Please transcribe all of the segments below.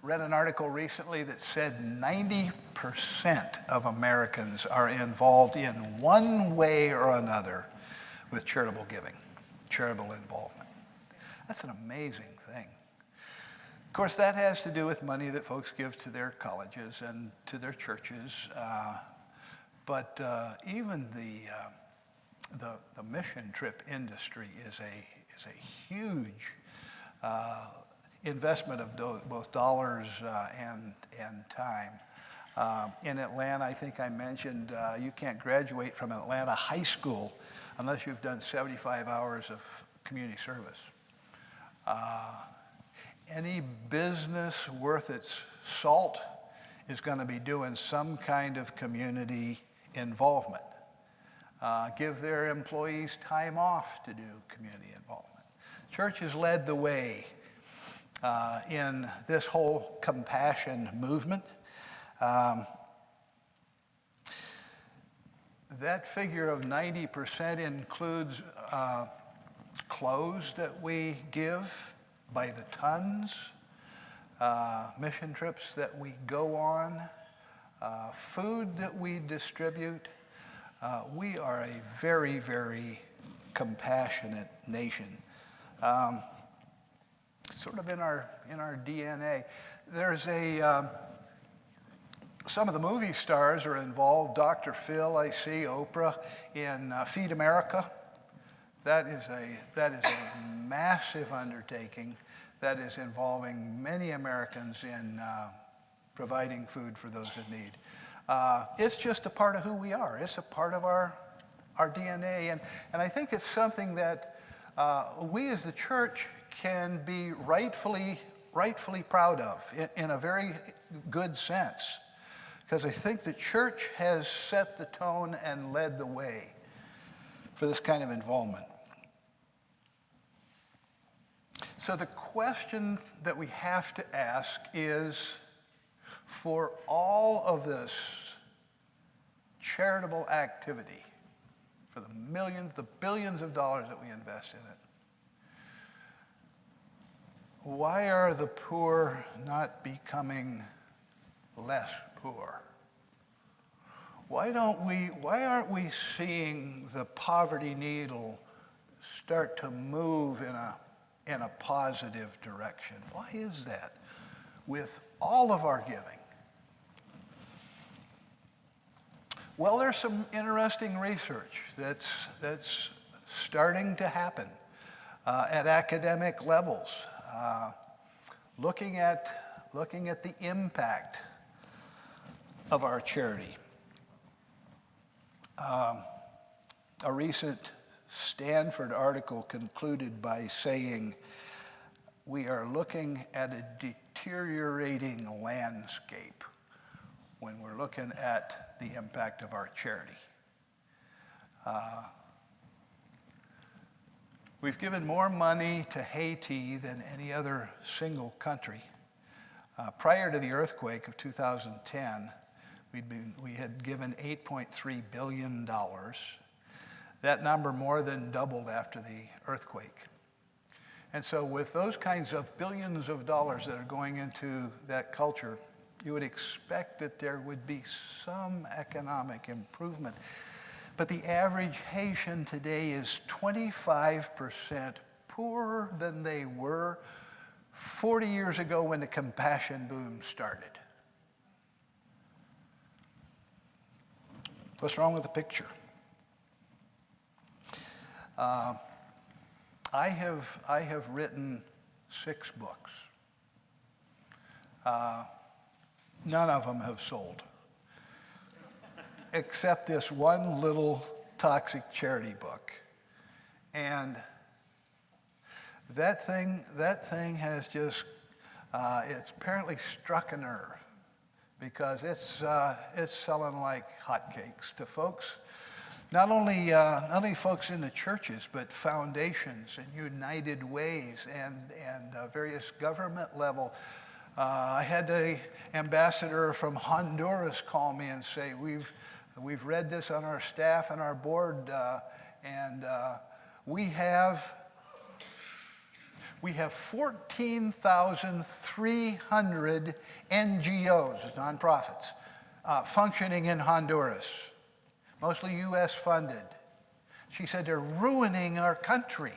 read an article recently that said 90% of Americans are involved in one way or another with charitable giving, charitable involvement. That's an amazing thing. Of course, that has to do with money that folks give to their colleges and to their churches. But even the mission trip industry is a huge investment of both dollars and time. In Atlanta, I think I mentioned, you can't graduate from Atlanta high school unless you've done 75 hours of community service. Any business worth its salt is going to be doing some kind of community involvement. Give their employees time off to do community involvement. Church has led the way in this whole compassion movement. That figure of 90% includes clothes that we give by the tons, mission trips that we go on, food that we distribute. We are a very, very compassionate nation. Sort of in our DNA. There's some of the movie stars are involved. Dr. Phil, I see, Oprah in Feed America. That is a massive undertaking that is involving many Americans in providing food for those in need. It's just a part of who we are. It's a part of our DNA, and I think it's something that we as the church can be rightfully proud of in a very good sense, because I think the church has set the tone and led the way for this kind of involvement. So the question that we have to ask is, for all of this charitable activity, for the millions, the billions of dollars that we invest in it, why are the poor not becoming less poor? Why aren't we seeing the poverty needle start to move in a positive direction? Why is that with all of our giving? Well, there's some interesting research that's starting to happen at academic levels, looking at the impact of our charity. A recent Stanford article concluded by saying, we are looking at a deteriorating landscape when we're looking at the impact of our charity. We've given more money to Haiti than any other single country. Prior to the earthquake of 2010, we had given $8.3 billion. That number more than doubled after the earthquake. And so with those kinds of billions of dollars that are going into that culture, you would expect that there would be some economic improvement. But the average Haitian today is 25% poorer than they were 40 years ago when the compassion boom started. What's wrong with the picture? I have written 6 books. None of them have sold, except this one little toxic charity book. And that thing has just, it's apparently struck a nerve, because it's selling like hotcakes to folks. Not only folks in the churches, but foundations and United Ways and various government level. I had the ambassador from Honduras call me and say, we've read this on our staff and our board, and we have We have 14,300 NGOs, nonprofits, functioning in Honduras, mostly U.S. funded. She said they're ruining our country.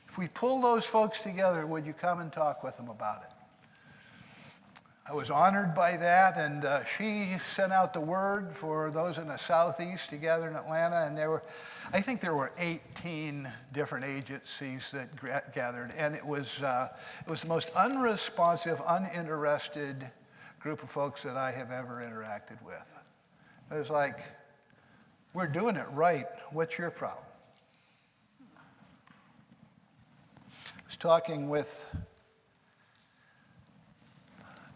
If we pull those folks together, would you come and talk with them about it? I was honored by that, and she sent out the word for those in the Southeast to gather in Atlanta, and I think there were 18 different agencies that gathered, and it was the most unresponsive, uninterested group of folks that I have ever interacted with. It was like, we're doing it right. What's your problem? I was talking with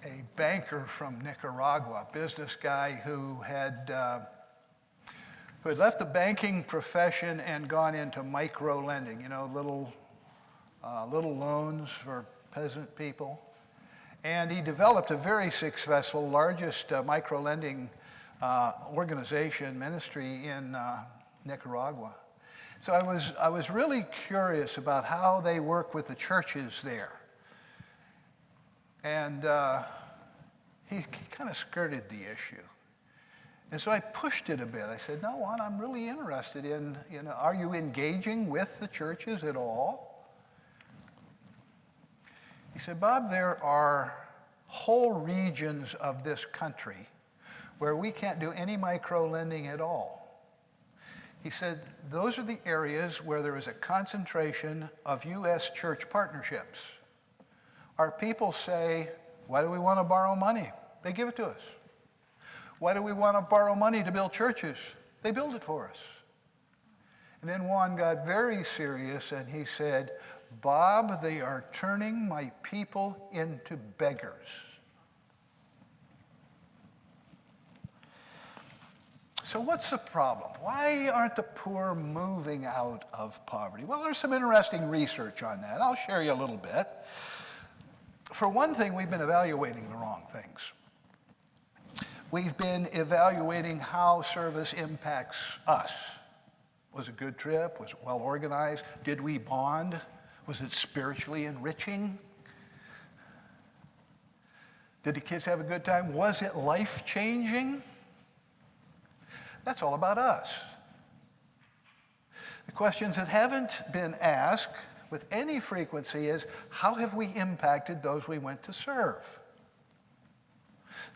a banker from Nicaragua, a business guy who had left the banking profession and gone into micro lending, little loans for peasant people. And he developed a very successful, largest micro lending organization, ministry in Nicaragua. So I was really curious about how they work with the churches there. And he kind of skirted the issue. And so I pushed it a bit. I said, no, Juan, I'm really interested in, are you engaging with the churches at all? He said, Bob, there are whole regions of this country where we can't do any micro lending at all. He said, those are the areas where there is a concentration of U.S. church partnerships. Our people say, why do we want to borrow money? They give it to us. Why do we want to borrow money to build churches? They build it for us. And then Juan got very serious and he said, Bob, they are turning my people into beggars. So what's the problem? Why aren't the poor moving out of poverty? Well, there's some interesting research on that. I'll share you a little bit. For one thing, we've been evaluating the wrong things. We've been evaluating how service impacts us. Was it a good trip? Was it well organized? Did we bond? Was it spiritually enriching? Did the kids have a good time? Was it life-changing? That's all about us. The questions that haven't been asked with any frequency is, how have we impacted those we went to serve?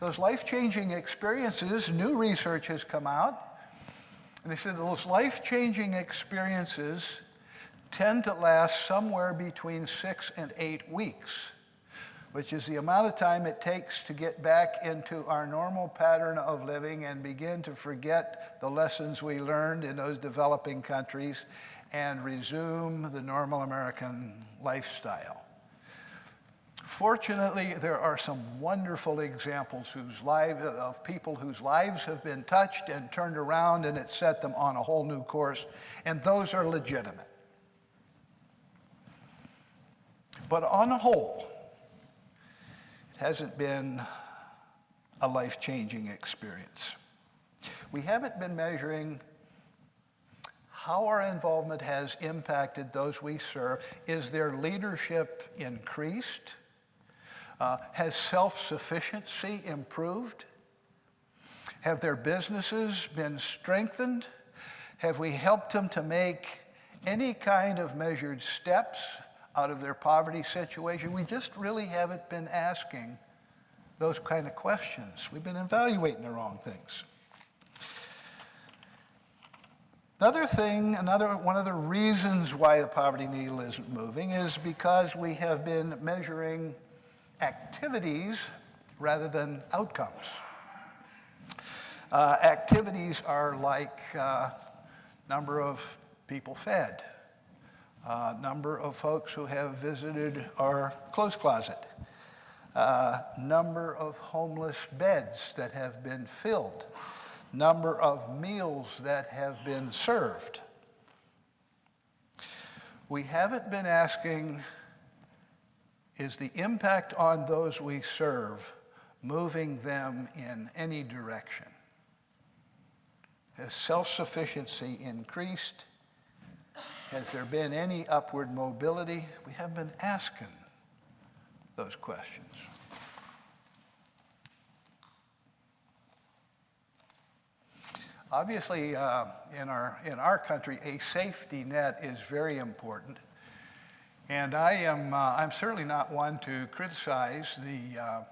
Those life-changing experiences, new research has come out, and they said those life-changing experiences tend to last somewhere between 6 and 8 weeks, which is the amount of time it takes to get back into our normal pattern of living and begin to forget the lessons we learned in those developing countries and resume the normal American lifestyle. Fortunately, there are some wonderful examples of people whose lives have been touched and turned around, and it set them on a whole new course, and those are legitimate. But on the whole, it hasn't been a life-changing experience. We haven't been measuring how our involvement has impacted those we serve. Is their leadership increased? Has self-sufficiency improved? Have their businesses been strengthened? Have we helped them to make any kind of measured steps out of their poverty situation? We just really haven't been asking those kind of questions. We've been evaluating the wrong things. One of the reasons why the poverty needle isn't moving is because we have been measuring activities rather than outcomes. Activities are like number of people fed, number of folks who have visited our clothes closet, number of homeless beds that have been filled, number of meals that have been served. We haven't been asking, is the impact on those we serve moving them in any direction? Has self-sufficiency increased? Has there been any upward mobility? We have been asking those questions. Obviously, in our country, a safety net is very important. And I'm certainly not one to criticize the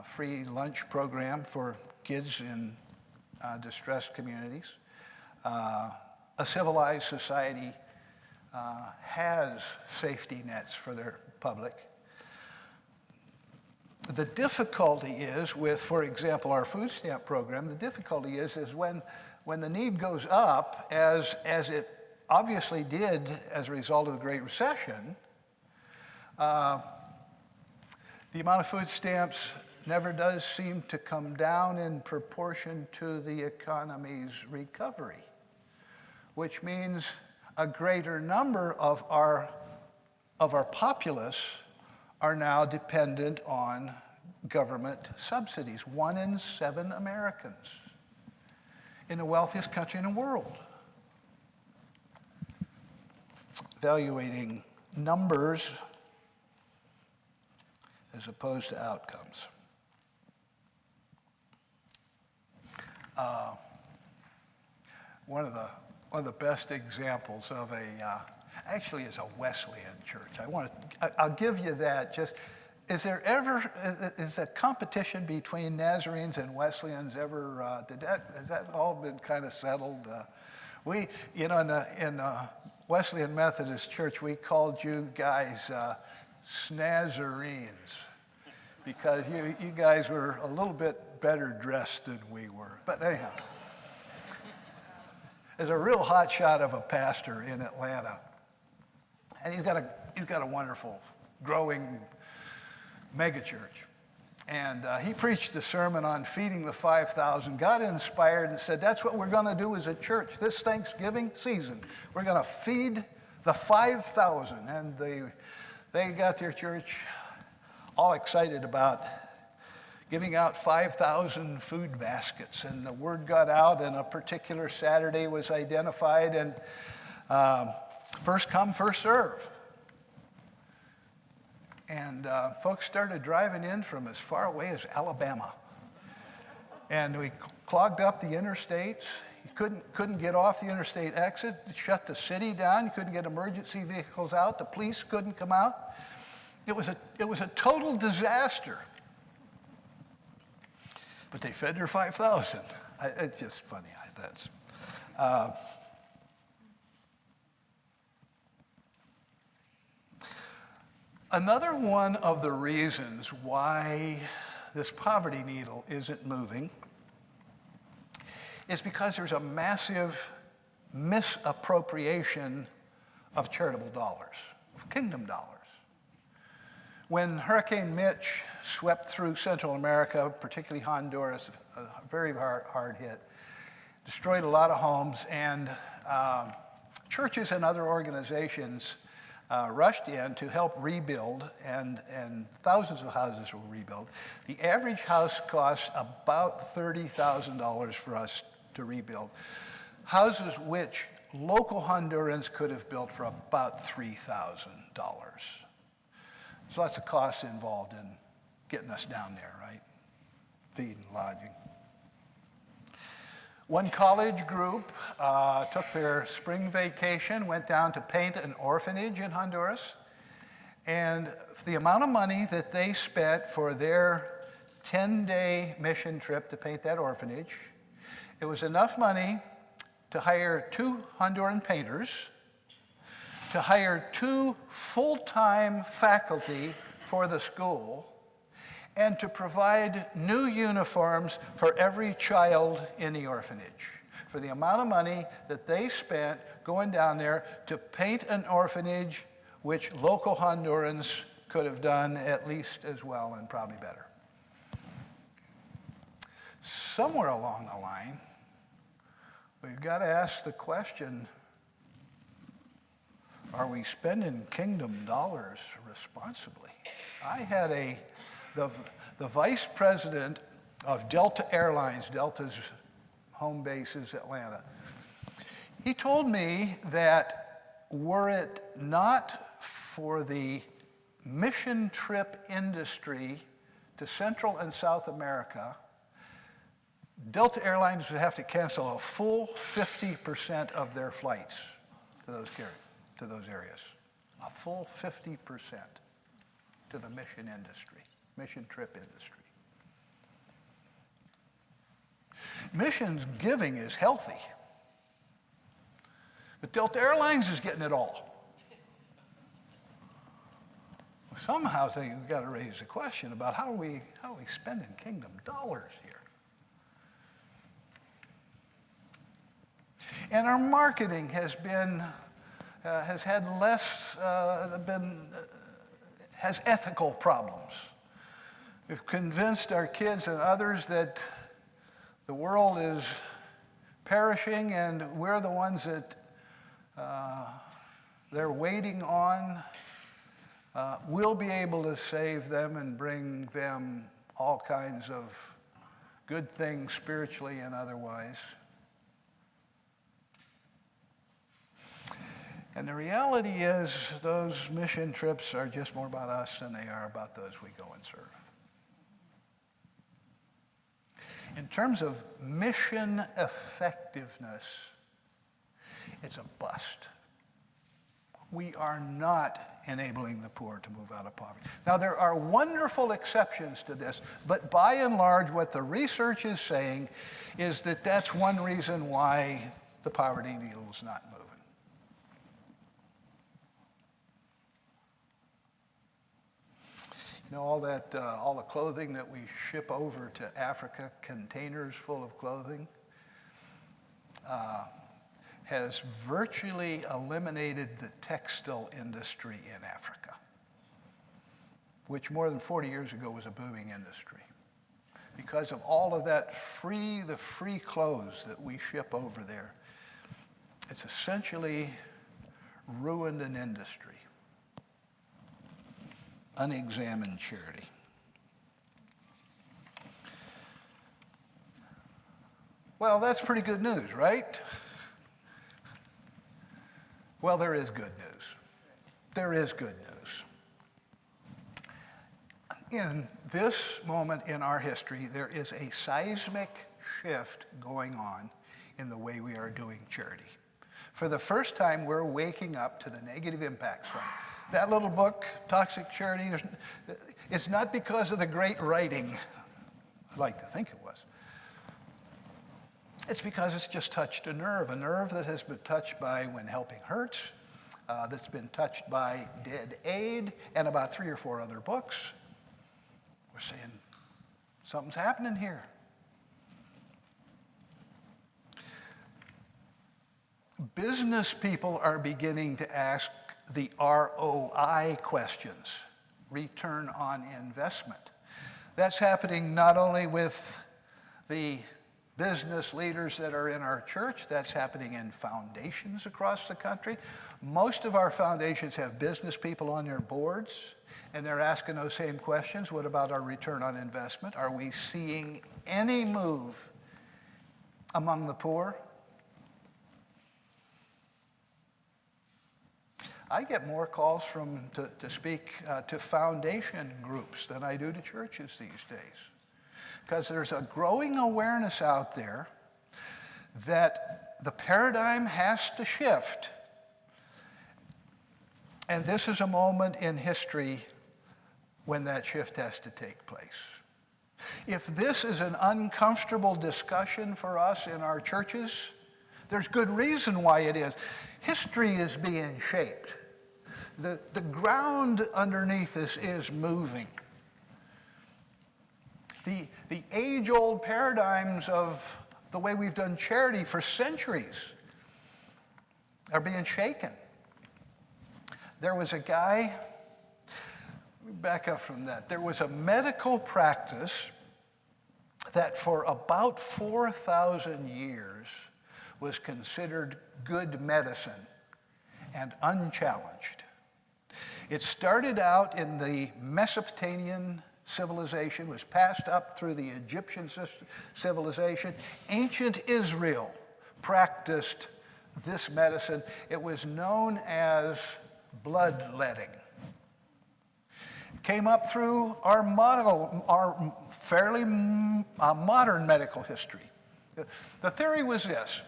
free lunch program for kids in distressed communities. A civilized society has safety nets for their public. The difficulty is with, for example, our food stamp program, the difficulty is when the need goes up, as it obviously did as a result of the Great Recession, the amount of food stamps never does seem to come down in proportion to the economy's recovery, which means a greater number of our populace are now dependent on government subsidies. 1 in 7 Americans in the wealthiest country in the world. Evaluating numbers as opposed to outcomes. One of the best examples of actually is a Wesleyan church. I'll give you that. Is a competition between Nazarenes and Wesleyans ever, has that all been kind of settled? In the Wesleyan Methodist Church, we called you guys Snazarenes because you guys were a little bit better dressed than we were. But anyhow, there's a real hot shot of a pastor in Atlanta, and he's got a wonderful, growing megachurch. And he preached a sermon on feeding the 5,000, got inspired and said, that's what we're going to do as a church this Thanksgiving season. We're going to feed the 5,000. And they got their church all excited about giving out 5,000 food baskets. And the word got out, and a particular Saturday was identified, and first come, first serve. And folks started driving in from as far away as Alabama. And we clogged up the interstates. You couldn't get off the interstate exit. It shut the city down. You couldn't get emergency vehicles out. The police couldn't come out. It was a total disaster. But they fed their 5,000. It's just funny. Another one of the reasons why this poverty needle isn't moving is because there's a massive misappropriation of charitable dollars, of kingdom dollars. When Hurricane Mitch swept through Central America, particularly Honduras, a very hard hit, destroyed a lot of homes, and churches and other organizations rushed in to help rebuild, and thousands of houses were rebuilt. The average house costs about $30,000 for us to rebuild. Houses which local Hondurans could have built for about $3,000. There's lots of costs involved in getting us down there, right? Feed and lodging. One college group took their spring vacation, went down to paint an orphanage in Honduras, and the amount of money that they spent for their 10-day mission trip to paint that orphanage, it was enough money to hire 2 Honduran painters, to hire 2 full-time faculty for the school, and to provide new uniforms for every child in the orphanage. For the amount of money that they spent going down there to paint an orphanage, which local Hondurans could have done at least as well and probably better. Somewhere along the line, we've got to ask the question, are we spending kingdom dollars responsibly? I had the vice president of Delta Airlines, Delta's home base is Atlanta. He told me that were it not for the mission trip industry to Central and South America, Delta Airlines would have to cancel a full 50% of their flights to those areas. A full 50% to the mission industry, mission trip industry. Missions giving is healthy, but Delta Airlines is getting it all. Somehow we've got to raise the question about how are we spending kingdom dollars here? And our marketing has ethical problems. We've convinced our kids and others that the world is perishing and we're the ones that they're waiting on. We'll be able to save them and bring them all kinds of good things spiritually and otherwise. And the reality is those mission trips are just more about us than they are about those we go and serve. In terms of mission effectiveness, it's a bust. We are not enabling the poor to move out of poverty. Now, there are wonderful exceptions to this, but by and large, what the research is saying is that that's one reason why the poverty needle is not moving. You know, all the clothing that we ship over to Africa, containers full of clothing, has virtually eliminated the textile industry in Africa, which more than 40 years ago was a booming industry. Because of all of that the free clothes that we ship over there, it's essentially ruined an industry. Unexamined charity. Well, that's pretty good news, right? Well, there is good news. There is good news. In this moment in our history, there is a seismic shift going on in the way we are doing charity. For the first time, we're waking up to the negative impacts from it. That little book, Toxic Charity, it's not because of the great writing. I'd like to think it was. It's because it's just touched a nerve that has been touched by When Helping Hurts, that's been touched by Dead Aid, and about 3 or 4 other books. We're saying, something's happening here. Business people are beginning to ask the ROI questions, return on investment. That's happening not only with the business leaders that are in our church, that's happening in foundations across the country. Most of our foundations have business people on their boards, and they're asking those same questions. What about our return on investment? Are we seeing any move among the poor? I get more calls to speak to foundation groups than I do to churches these days. Because there's a growing awareness out there that the paradigm has to shift. And this is a moment in history when that shift has to take place. If this is an uncomfortable discussion for us in our churches, there's good reason why it is. History is being shaped. The ground underneath us is moving. The age-old paradigms of the way we've done charity for centuries are being shaken. There was a guy, back up from that, there was a medical practice that for about 4,000 years was considered good medicine and unchallenged. It started out in the Mesopotamian civilization, was passed up through the Egyptian civilization. Ancient Israel practiced this medicine, it was known as bloodletting. It came up through our fairly modern medical history. The theory was this: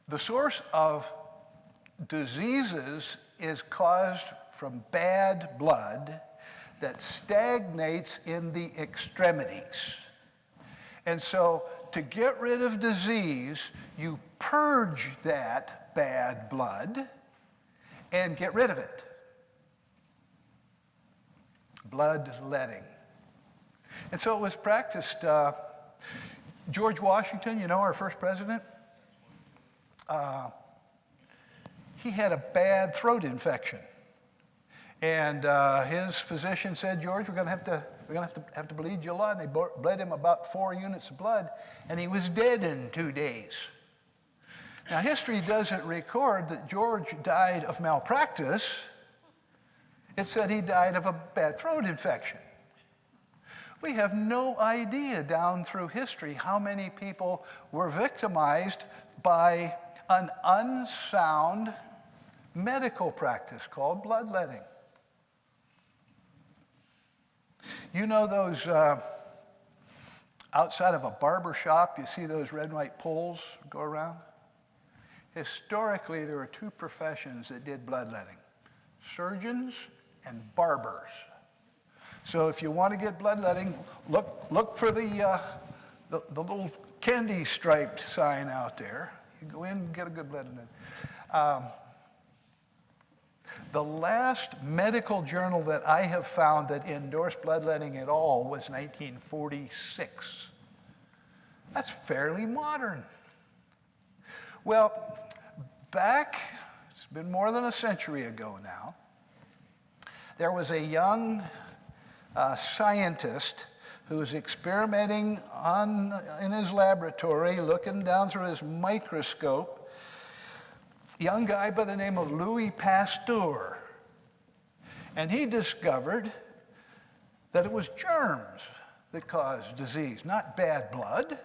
the source of diseases is caused from bad blood that stagnates in the extremities. And so to get rid of disease, you purge that bad blood and get rid of it. Bloodletting. And so it was practiced. George Washington, our first president, he had a bad throat infection. And his physician said, "George, we're going to have to bleed you a lot." And they bled him about 4 units of blood, and he was dead in 2 days. Now, history doesn't record that George died of malpractice. It said he died of a bad throat infection. We have no idea down through history how many people were victimized by an unsound medical practice called bloodletting. You know those, outside of a barber shop, you see those red and white poles go around? Historically, there were 2 professions that did bloodletting: surgeons and barbers. So if you want to get bloodletting, look for the little candy striped sign out there. You go in and get a good bloodletting. The last medical journal that I have found that endorsed bloodletting at all was 1946. That's fairly modern. Well, it's been more than a century ago now, there was a young scientist who was experimenting in his laboratory, looking down through his microscope. Young guy by the name of Louis Pasteur. And he discovered that it was germs that caused disease, not bad blood.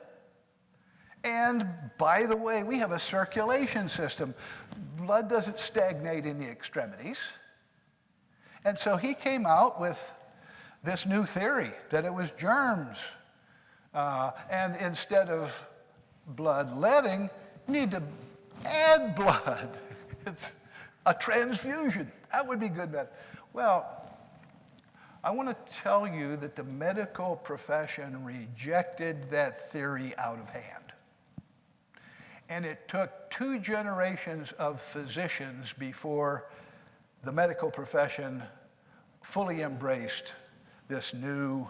And by the way, we have a circulation system. Blood doesn't stagnate in the extremities. And so he came out with this new theory that it was germs. And instead of bloodletting, you need to add blood. It's a transfusion. That would be good. Well, I want to tell you that the medical profession rejected that theory out of hand. And it took 2 generations of physicians before the medical profession fully embraced this new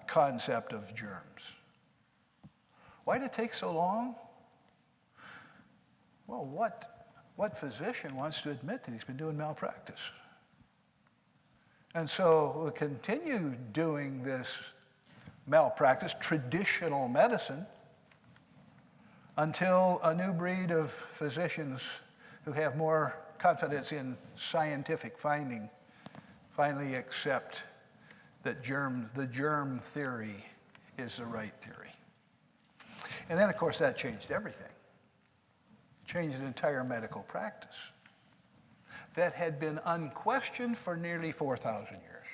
concept of germs. Why did it take so long? Well, what physician wants to admit that he's been doing malpractice? And so we'll continue doing this malpractice, traditional medicine, until a new breed of physicians who have more confidence in scientific finding finally accept that the germ theory is the right theory. And then, of course, that changed everything. Changed the entire medical practice that had been unquestioned for nearly 4,000 years.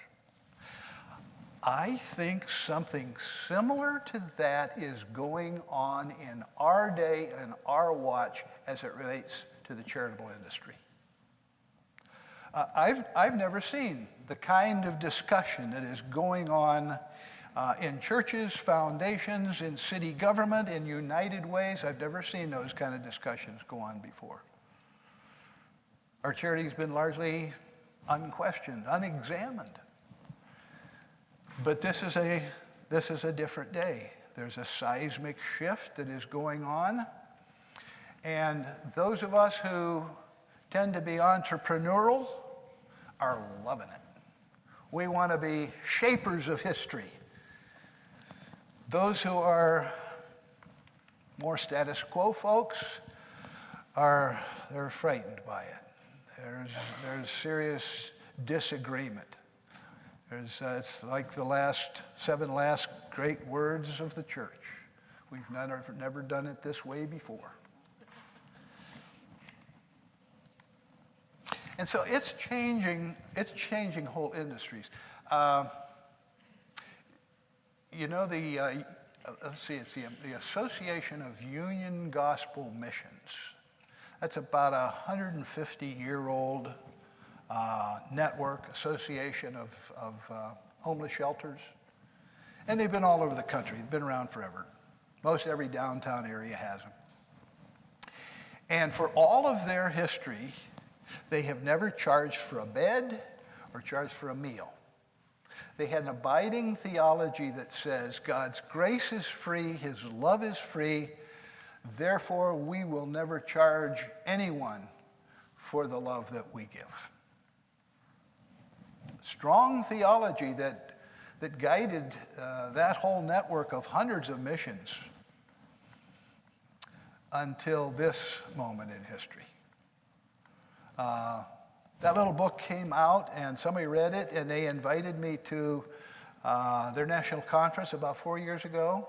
I think something similar to that is going on in our day and our watch as it relates to the charitable industry. I've never seen the kind of discussion that is going on in churches, foundations, in city government, in United Ways. I've never seen those kind of discussions go on before. Our charity has been largely unquestioned, unexamined. But this is a different day. There's a seismic shift that is going on. And those of us who tend to be entrepreneurial are loving it. We want to be shapers of history. Those who are more status quo folks they're frightened by it. There's serious disagreement. It's like the 7 last great words of the church. We've never done it this way before. And so it's changing whole industries. You know, let's see, it's the Association of Union Gospel Missions. That's about a 150-year-old network, association of homeless shelters. And they've been all over the country. They've been around forever. Most every downtown area has them. And for all of their history, they have never charged for a bed or charged for a meal. They had an abiding theology that says God's grace is free, his love is free, therefore we will never charge anyone for the love that we give. Strong theology that guided that whole network of hundreds of missions until this moment in history. That little book came out and somebody read it and they invited me to their national conference about 4 years ago.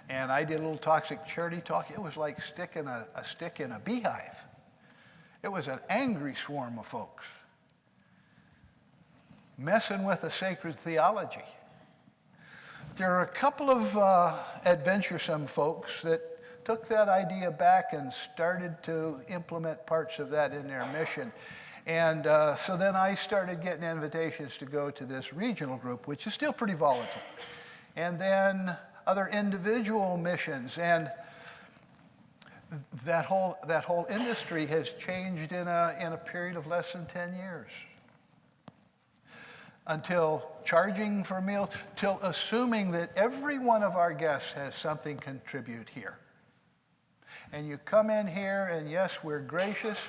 And I did a little toxic charity talk. It was like sticking a stick in a beehive. It was an angry swarm of folks messing with a sacred theology. There are a couple of adventuresome folks that took that idea back and started to implement parts of that in their mission. And so then I started getting invitations to go to this regional group, which is still pretty volatile. And then other individual missions. And that whole industry has changed in a period of less than 10 years. Until charging for meals, till assuming that every one of our guests has something to contribute here. And you come in here, and yes, we're gracious,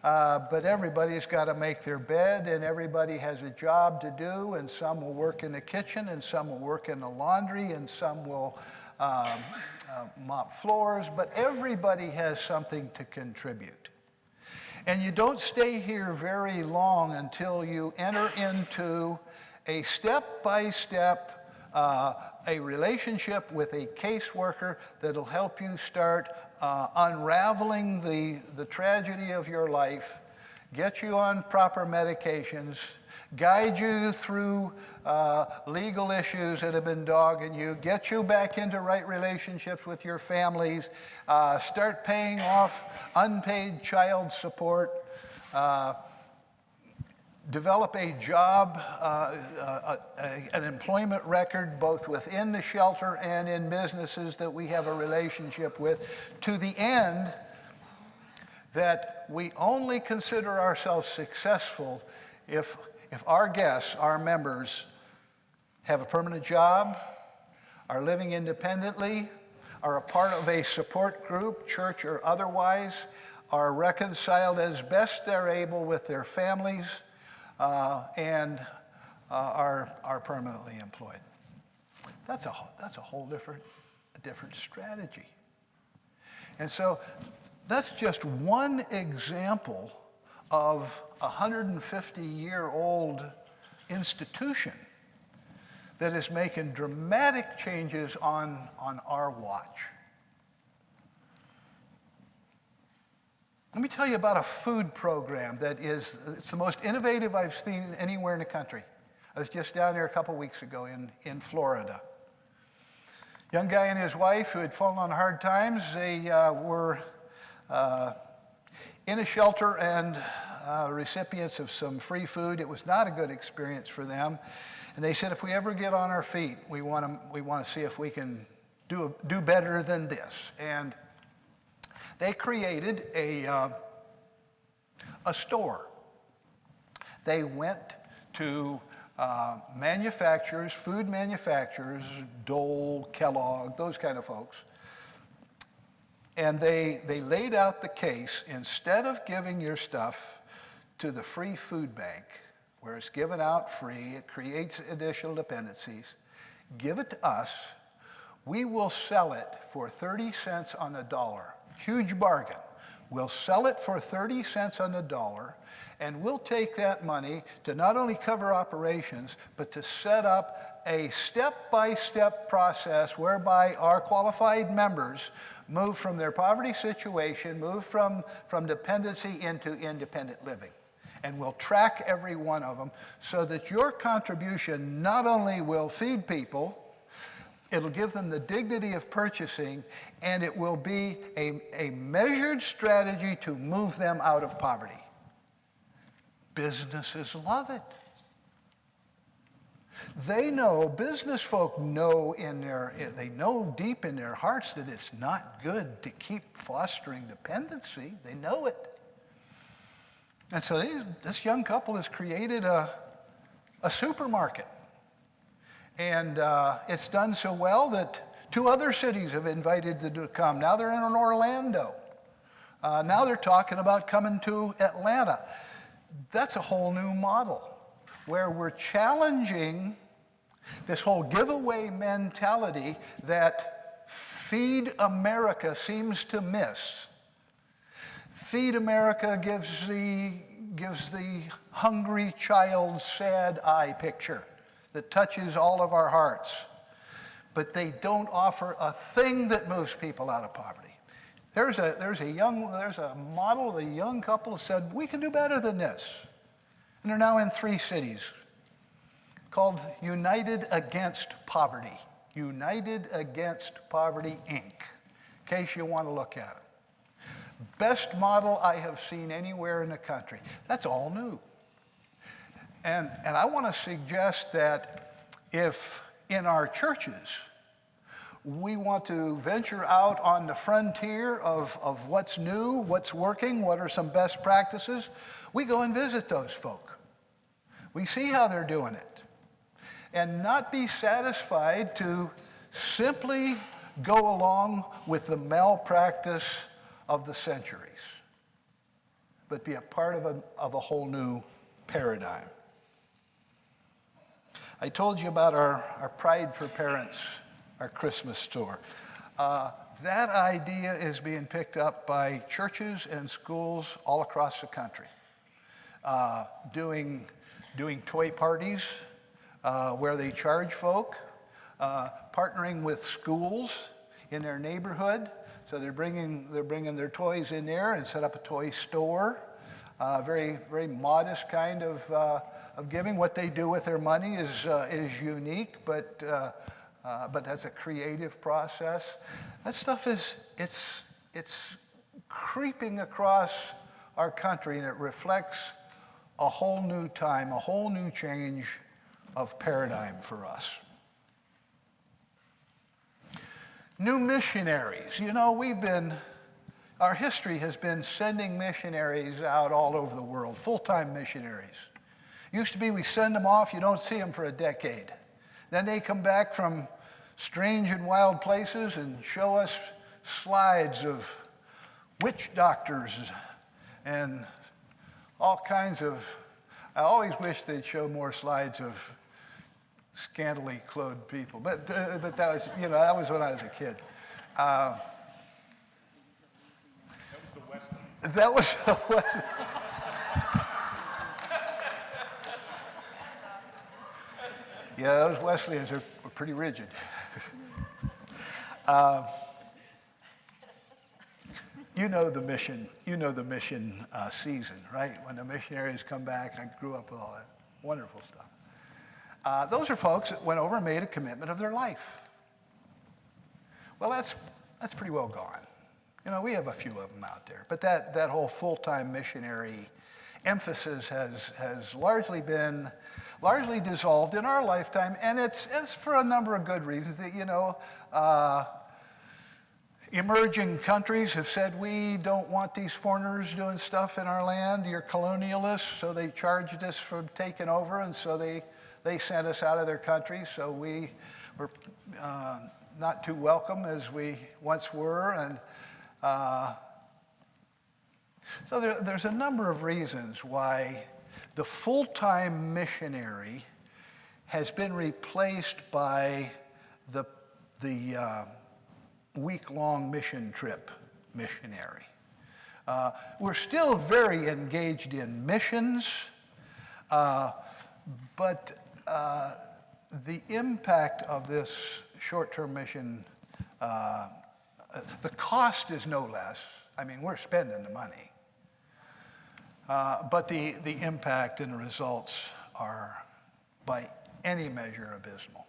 but everybody's got to make their bed, and everybody has a job to do, and some will work in the kitchen, and some will work in the laundry, and some will mop floors, but everybody has something to contribute. And you don't stay here very long until you enter into a step-by-step, a relationship with a caseworker that'll help you start unraveling the tragedy of your life, get you on proper medications, guide you through legal issues that have been dogging you, get you back into right relationships with your families, start paying off unpaid child support, develop a job, an employment record both within the shelter and in businesses that we have a relationship with, to the end that we only consider ourselves successful if our guests, our members, have a permanent job, are living independently, are a part of a support group, church or otherwise, are reconciled as best they're able with their families, and are permanently employed. That's a whole different strategy. And so that's just one example of a 150-year-old institution that is making dramatic changes on our watch. Let me tell you about a food program it's the most innovative I've seen anywhere in the country. I was just down there a couple weeks ago in Florida. Young guy and his wife who had fallen on hard times, they were in a shelter and recipients of some free food. It was not a good experience for them. And they said, if we ever get on our feet, we want to see if we can do better than this. And they created a store. They went to manufacturers, food manufacturers, Dole, Kellogg, those kind of folks. And they laid out the case, instead of giving your stuff to the free food bank, where it's given out free, it creates additional dependencies, give it to us. We will sell it for 30 cents on the dollar. Huge bargain. We'll sell it for 30 cents on the dollar, and we'll take that money to not only cover operations, but to set up a step-by-step process whereby our qualified members move from their poverty situation, move from dependency into independent living. And we'll track every one of them so that your contribution not only will feed people, it'll give them the dignity of purchasing, and it will be a measured strategy to move them out of poverty. Businesses love it. They know, business folk know they know deep in their hearts that it's not good to keep fostering dependency. They know it. And so this young couple has created a supermarket. And it's done so well that 2 other cities have invited them to come. Now they're in Orlando. Now they're talking about coming to Atlanta. That's a whole new model where we're challenging this whole giveaway mentality that Feed America seems to miss. Feed America gives the hungry child sad eye picture that touches all of our hearts, but they don't offer a thing that moves people out of poverty. There's a model of a young couple who said, we can do better than this. And they're now in 3 cities called United Against Poverty. United Against Poverty, Inc., in case you want to look at it. Best model I have seen anywhere in the country. That's all new. And I want to suggest that if in our churches we want to venture out on the frontier of what's new, what's working, what are some best practices, we go and visit those folk. We see how they're doing it. And not be satisfied to simply go along with the malpractice of the centuries, but be a part of a whole new paradigm. I told you about our Pride for Parents, our Christmas store. That idea is being picked up by churches and schools all across the country. Doing toy parties where they charge folk, partnering with schools in their neighborhood. So they're bringing their toys in there and set up a toy store. Very, very modest kind of giving. What they do with their money is unique, but that's a creative process. That stuff it's creeping across our country, and it reflects a whole new time, a whole new change of paradigm for us. New missionaries. You know, our history has been sending missionaries out all over the world, full-time missionaries. Used to be we send them off, you don't see them for a decade. Then they come back from strange and wild places and show us slides of witch doctors and all kinds of, I always wish they'd show more slides of scantily clothed people, but that was, that was when I was a kid. That was the Wesleyan. Yeah, those Wesleyans were pretty rigid. You know the mission season, right? When the missionaries come back, I grew up with all that wonderful stuff. Those are folks that went over and made a commitment of their life. Well, that's pretty well gone. We have a few of them out there, but that whole full-time missionary emphasis has largely dissolved in our lifetime, and it's for a number of good reasons. That emerging countries have said, we don't want these foreigners doing stuff in our land. You're colonialists, so they charged us for taking over, and so they sent us out of their country. So we were not too welcome as we once were, and so there's a number of reasons why the full-time missionary has been replaced by the week-long mission trip missionary. We're still very engaged in missions, but the impact of this short-term mission, the cost is no less. I mean, we're spending the money. But the impact and the results are, by any measure, abysmal.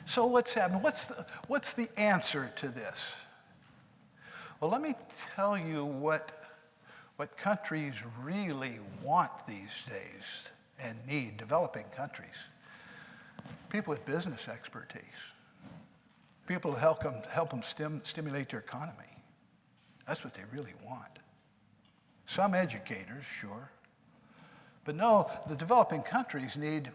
So what's happened? What's the answer to this? Well, let me tell you what countries really want these days and need, developing countries. People with business expertise. People who help them stimulate their economy. That's what they really want. Some educators, sure. But no, the developing countries need,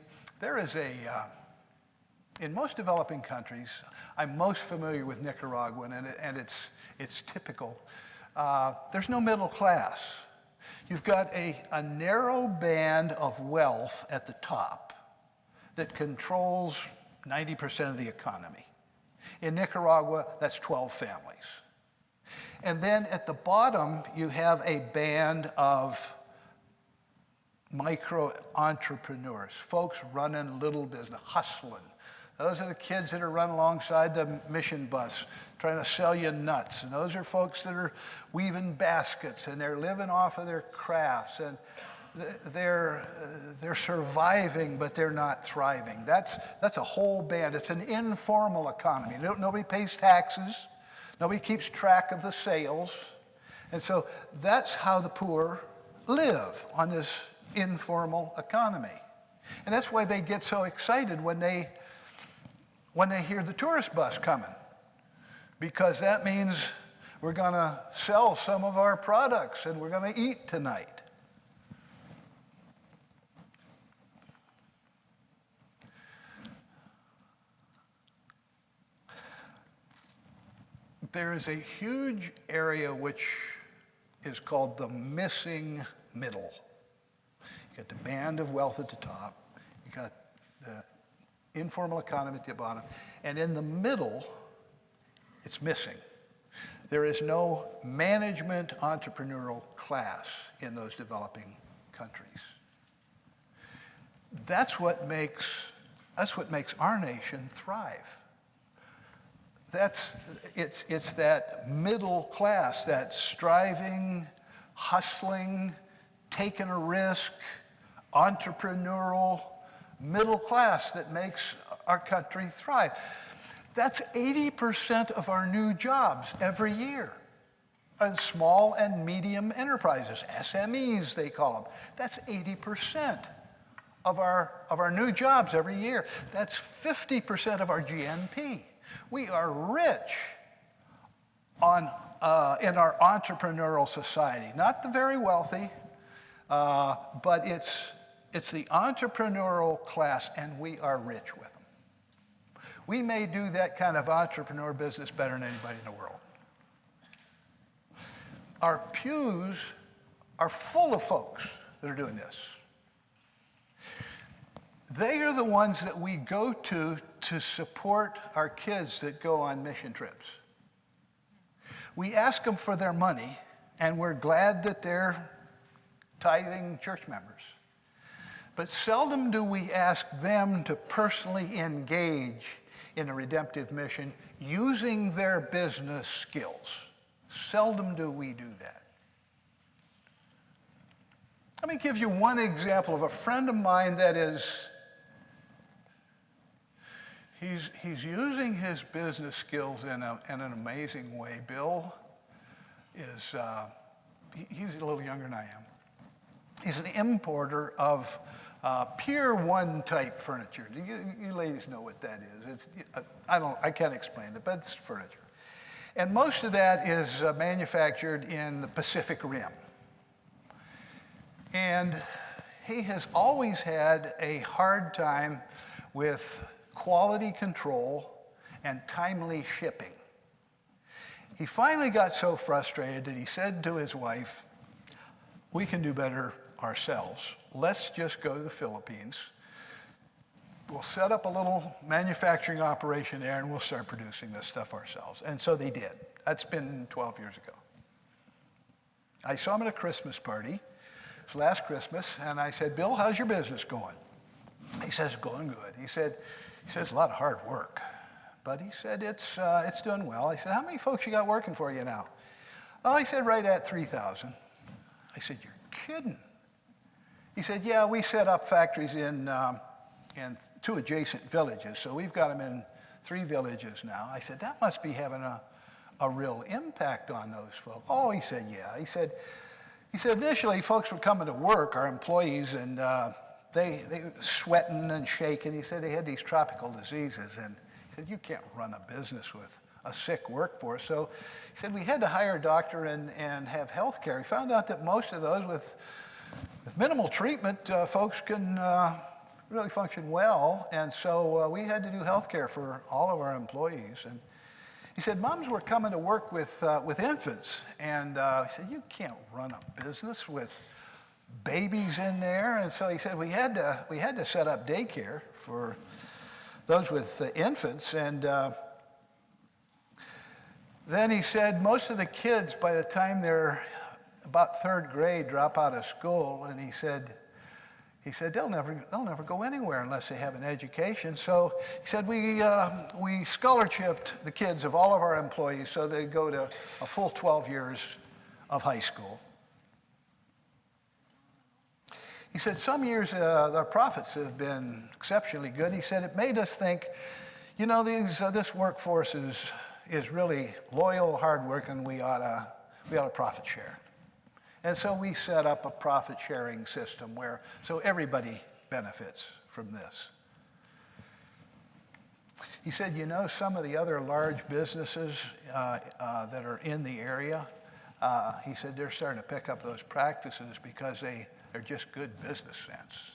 in most developing countries, I'm most familiar with Nicaragua, and it's typical. There's no middle class. You've got a narrow band of wealth at the top that controls 90% of the economy. In Nicaragua, that's 12 families. And then at the bottom, you have a band of micro entrepreneurs, folks running little business, hustling. Those are the kids that are running alongside the mission bus trying to sell you nuts. And those are folks that are weaving baskets, and they're living off of their crafts, and they're surviving, but they're not thriving. That's a whole band. It's an informal economy. Nobody pays taxes. Nobody keeps track of the sales. And so that's how the poor live, on this informal economy. And that's why they get so excited when they hear the tourist bus coming, because that means we're going to sell some of our products and we're going to eat tonight. There is a huge area which is called the missing middle. You got the band of wealth at the top, you got the informal economy at the bottom, and in the middle, it's missing. There is no management entrepreneurial class in those developing countries. That's what makes our nation thrive. It's that middle class, that striving, hustling, taking a risk, entrepreneurial middle class that makes our country thrive. That's 80% of our new jobs every year. And small and medium enterprises, SMEs they call them. That's 80% of our new jobs every year. That's 50% of our GNP. We are rich in our entrepreneurial society. Not the very wealthy, but it's the entrepreneurial class, and we are rich with them. We may do that kind of entrepreneur business better than anybody in the world. Our pews are full of folks that are doing this. They are the ones that we go to support our kids that go on mission trips. We ask them for their money, and we're glad that they're tithing church members. But seldom do we ask them to personally engage in a redemptive mission using their business skills. Seldom do we do that. Let me give you one example of a friend of mine that he's using his business skills in an amazing way. Bill is, he's a little younger than I am. He's an importer of Pier 1 type furniture. You ladies know what that is. I can't explain it, but it's furniture. And most of that is manufactured in the Pacific Rim. And he has always had a hard time with quality control and timely shipping. He finally got so frustrated that he said to his wife, "We can do better ourselves. Let's just go to the Philippines. We'll set up a little manufacturing operation there and we'll start producing this stuff ourselves." And so they did. That's been 12 years ago. I saw him at a Christmas party. It was last Christmas, and I said, "Bill, how's your business going?" He says, "Going good." He said, "It's a lot of hard work." But he said, it's doing well. I said, "How many folks you got working for you now?" Oh, he said, right at 3,000. I said, you're kidding. He said, yeah, we set up factories in 2 adjacent villages, so we've got them in 3 villages now. I said, that must be having a real impact on those folks. Oh, he said, yeah. He said initially folks were coming to work, our employees, and they were sweating and shaking. He said they had these tropical diseases, and he said, you can't run a business with a sick workforce. So he said we had to hire a doctor and have health care. He found out that most of those with minimal treatment, folks can really function well, and so we had to do health care for all of our employees. And he said moms were coming to work with infants, and he said, you can't run a business with babies in there. And so he said we had to set up daycare for those with infants. And then he said most of the kids, by the time they're about 3rd grade, drop out of school. And he said they'll never go anywhere unless they have an education. So he said we scholarshiped the kids of all of our employees so they go to a full 12 years of high school. He said some years our profits have been exceptionally good. He said it made us think, this workforce is really loyal, hardworking. We ought to profit share. And so we set up a profit-sharing system so everybody benefits from this. He said, some of the other large businesses that are in the area, he said they're starting to pick up those practices because they're just good business sense.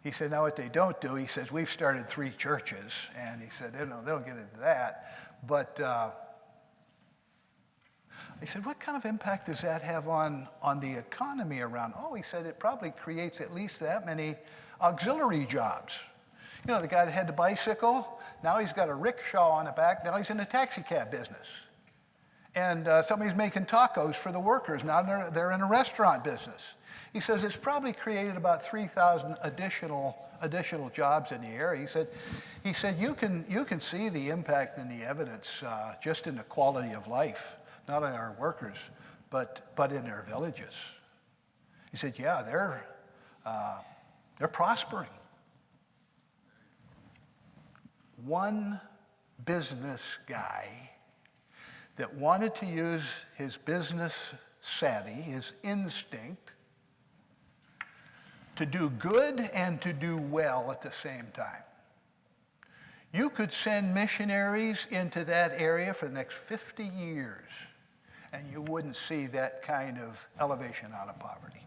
He said, now what they don't do, he says, we've started 3 churches, and he said, they don't get into that, but he said, what kind of impact does that have on the economy around? Oh, he said, it probably creates at least that many auxiliary jobs. The guy that had the bicycle, now he's got a rickshaw on the back, now he's in the taxi cab business. And somebody's making tacos for the workers, now they're in a restaurant business. He says it's probably created about 3,000 additional jobs in the area. He said you can see the impact and the evidence just in the quality of life. Not in our workers, but in their villages. He said, yeah, they're prospering. One business guy that wanted to use his business savvy, his instinct, to do good and to do well at the same time. You could send missionaries into that area for the next 50 years, and you wouldn't see that kind of elevation out of poverty.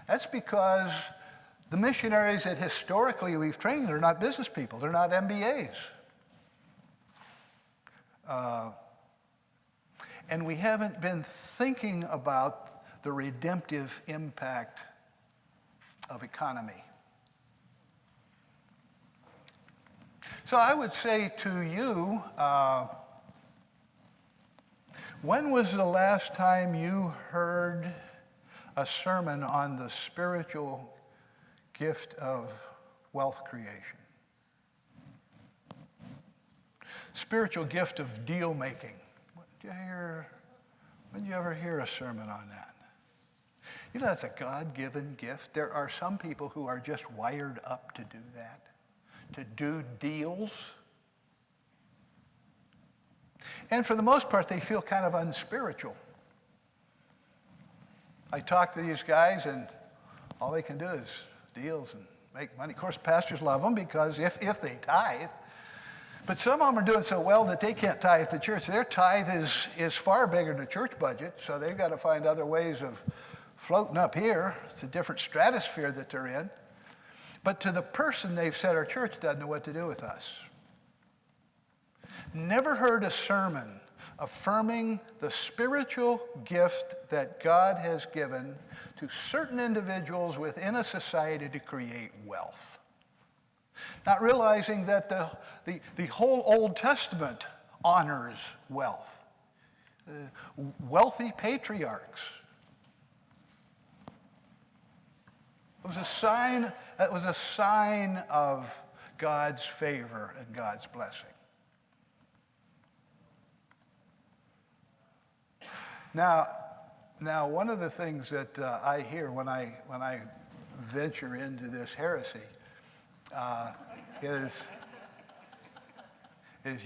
That's because the missionaries that historically we've trained are not business people. They're not MBAs. And we haven't been thinking about the redemptive impact of economy. So I would say to you, when was the last time you heard a sermon on the spiritual gift of wealth creation? Spiritual gift of deal making. When did you ever hear a sermon on that? That's a God-given gift. There are some people who are just wired up to do that, to do deals. And for the most part, they feel kind of unspiritual. I talk to these guys, and all they can do is deals and make money. Of course, pastors love them because if they tithe. But some of them are doing so well that they can't tithe the church. Their tithe is far bigger than the church budget, so they've got to find other ways of floating up here. It's a different stratosphere that they're in. But to the person they've said our church doesn't know what to do with us. Never heard a sermon affirming the spiritual gift that God has given to certain individuals within a society to create wealth. Not realizing that the whole Old Testament honors wealth. Wealthy patriarchs. It was a sign of God's favor and God's blessing. Now, one of the things that I hear when I venture into this heresy is,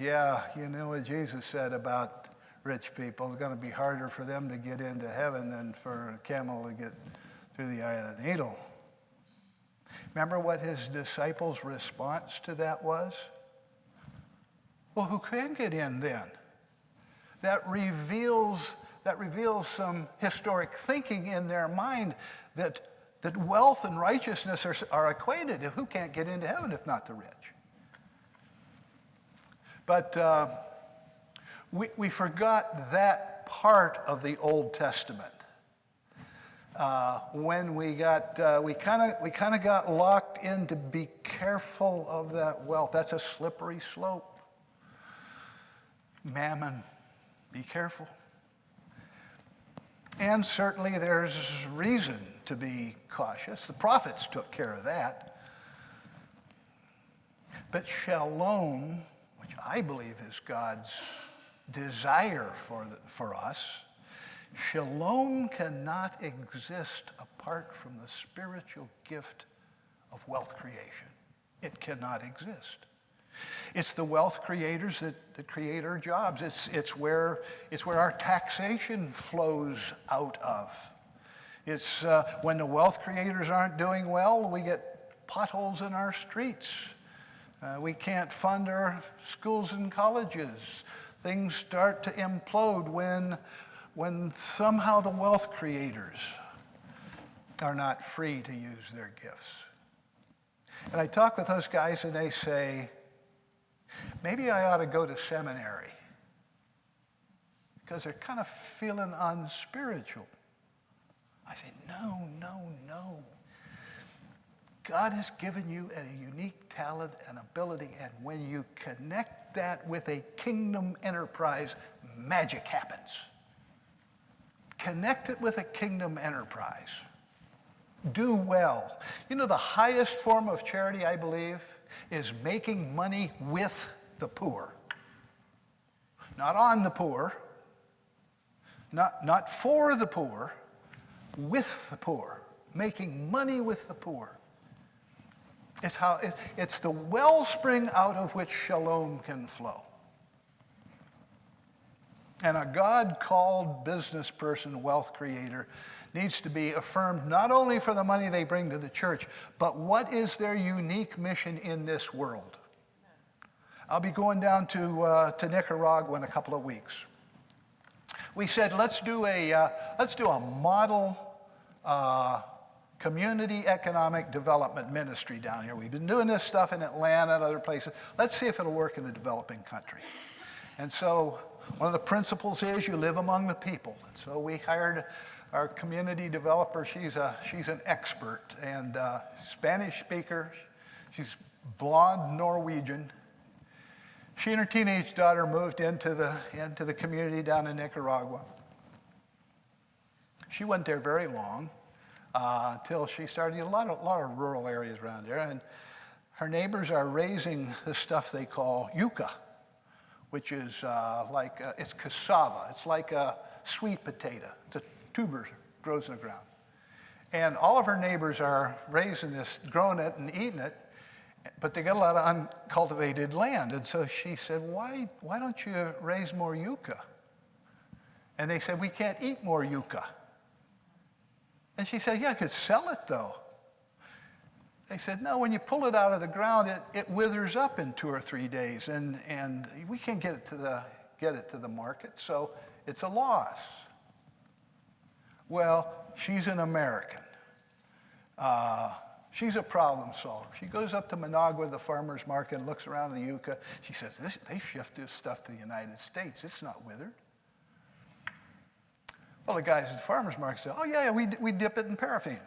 yeah, you know what Jesus said about rich people. It's going to be harder for them to get into heaven than for a camel to get through the eye of the needle. Remember what his disciples' response to that was? Well, who can get in then? That reveals some historic thinking in their mind that wealth and righteousness are equated. Who can't get into heaven if not the rich? But we forgot that part of the Old Testament. When we kind of got locked in to be careful of that wealth. That's a slippery slope. Mammon, be careful. And certainly there's reason to be cautious. The prophets took care of that. But shalom, which I believe is God's desire for us, shalom cannot exist apart from the spiritual gift of wealth creation. It cannot exist. It's the wealth creators that create our jobs. It's where our taxation flows out of. It's when the wealth creators aren't doing well, we get potholes in our streets. We can't fund our schools and colleges. Things start to implode when somehow the wealth creators are not free to use their gifts. And I talk with those guys and they say, maybe I ought to go to seminary because they're kind of feeling unspiritual. I say, no. God has given you a unique talent and ability, and when you connect that with a kingdom enterprise, magic happens. Connect it with a kingdom enterprise. Do well. You know, the highest form of charity, I believe, is making money with the poor. Not on the poor, not for the poor, with the poor. Making money with the poor. It's the wellspring out of which shalom can flow. And a God-called business person, wealth creator, needs to be affirmed not only for the money they bring to the church, but what is their unique mission in this world. I'll be going down to Nicaragua in a couple of weeks. We said let's do a model community economic development ministry down here. We've been doing this stuff in Atlanta and other places. Let's see if it'll work in the developing country. And so one of the principles is you live among the people. And so we hired our community developer. She's an expert and Spanish speaker. She's blonde Norwegian. She and her teenage daughter moved into the community down in Nicaragua. She wasn't there very long until she started a lot of rural areas around there. And her neighbors are raising this stuff they call yucca, which is it's cassava. It's like a sweet potato. It's a tuber, grows in the ground. And all of her neighbors are raising this, growing it and eating it, but they got a lot of uncultivated land. And so she said, why don't you raise more yucca? And they said, we can't eat more yucca. And she said, yeah, I could sell it though. They said, no, when you pull it out of the ground, it withers up in 2 or 3 days, and we can't get it to the market, so it's a loss. Well, she's an American. She's a problem solver. She goes up to Managua, the farmer's market, and looks around the yucca. She says, they shift this stuff to the United States. It's not withered. Well, the guys at the farmer's market said, oh, yeah, we dip it in paraffin.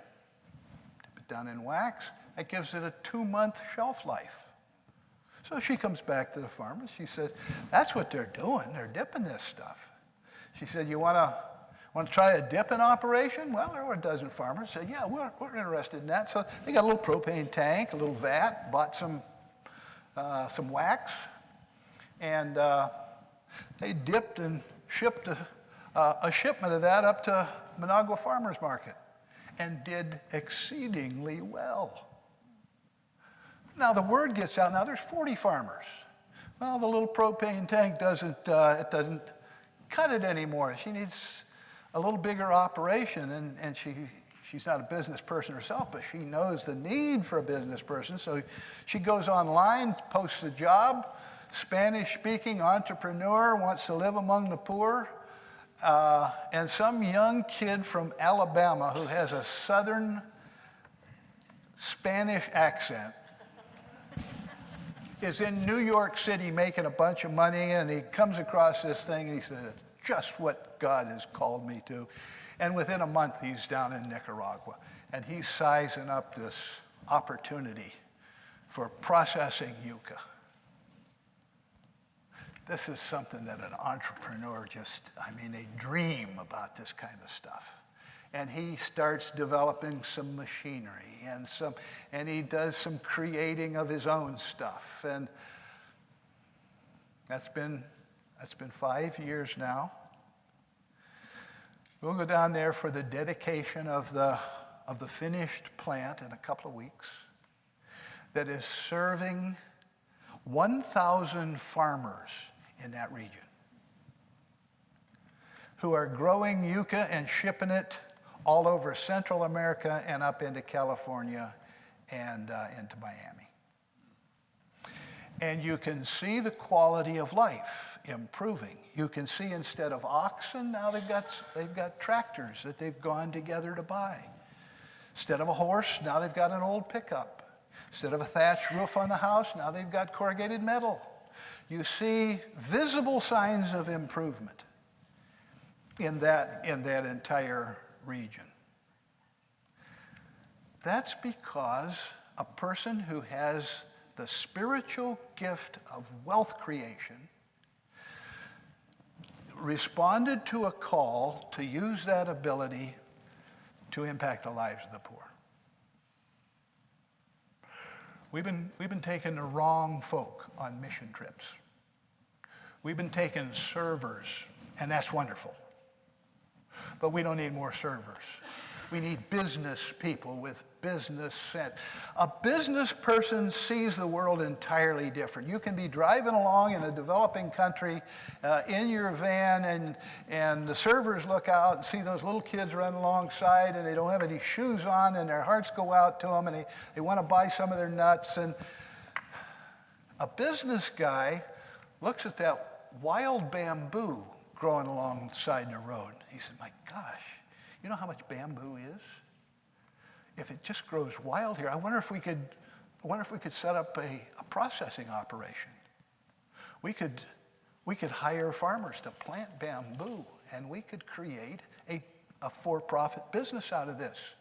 Dip it down in wax. That gives it a 2-month shelf life. So she comes back to the farmer. She says, that's what they're doing. They're dipping this stuff. She said, you want to try a dipping operation? Well, there were a dozen farmers. Said, yeah, we're interested in that. So they got a little propane tank, a little vat, bought some wax, and they dipped and shipped a shipment of that up to Managua Farmers Market and did exceedingly well. Now the word gets out, now there's 40 farmers. Well, the little propane tank doesn't cut it anymore. She needs a little bigger operation, and she's not a business person herself, but she knows the need for a business person. So she goes online, posts a job, Spanish-speaking entrepreneur, wants to live among the poor, and some young kid from Alabama who has a southern Spanish accent is in New York City making a bunch of money, and he comes across this thing and he says, it's just what God has called me to. And within a month, he's down in Nicaragua, and he's sizing up this opportunity for processing yucca. This is something that an entrepreneur they dream about this kind of stuff. And he starts developing some machinery and he does some creating of his own stuff. And that's been 5 years now. We'll go down there for the dedication of the finished plant in a couple of weeks that is serving 1,000 farmers in that region who are growing yucca and shipping it all over Central America and up into California and into Miami. And you can see the quality of life improving. You can see instead of oxen, now they've got tractors that they've gone together to buy. Instead of a horse, now they've got an old pickup. Instead of a thatched roof on the house, now they've got corrugated metal. You see visible signs of improvement in that entire region. That's because a person who has the spiritual gift of wealth creation responded to a call to use that ability to impact the lives of the poor. We've been taking the wrong folk on mission trips. We've been taking servers, and that's wonderful. But we don't need more servers. We need business people with business sense. A business person sees the world entirely different. You can be driving along in a developing country in your van, and the servers look out and see those little kids run alongside, and they don't have any shoes on, and their hearts go out to them, and they want to buy some of their nuts. And a business guy looks at that wild bamboo growing alongside the road. He said, my gosh, you know how much bamboo is? If it just grows wild here, I wonder if we could set up a processing operation. We could hire farmers to plant bamboo, and we could create a for-profit business out of this.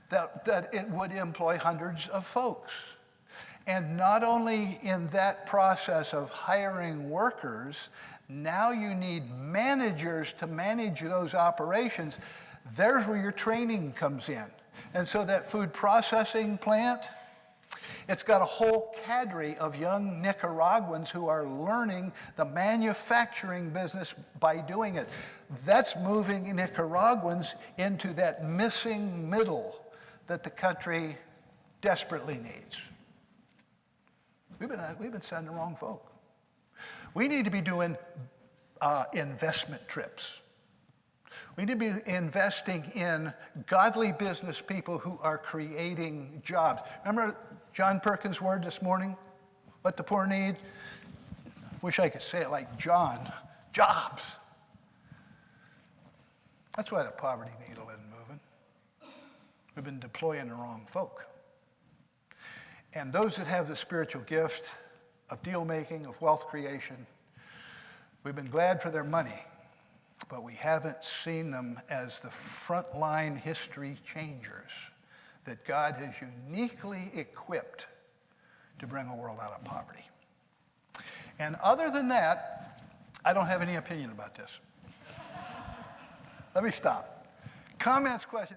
That it would employ hundreds of folks. And not only in that process of hiring workers, now you need managers to manage those operations. There's where your training comes in. And so that food processing plant, it's got a whole cadre of young Nicaraguans who are learning the manufacturing business by doing it. That's moving Nicaraguans into that missing middle that the country desperately needs. We've been sending the wrong folk. We need to be doing investment trips. We need to be investing in godly business people who are creating jobs. Remember John Perkins' word this morning? What the poor need? Wish I could say it like John. Jobs. That's why the poverty needle isn't moving. We've been deploying the wrong folk. And those that have the spiritual gift of deal making, of wealth creation, we've been glad for their money, but we haven't seen them as the frontline history changers that God has uniquely equipped to bring a world out of poverty. And other than that, I don't have any opinion about this. Let me stop. Comments, questions?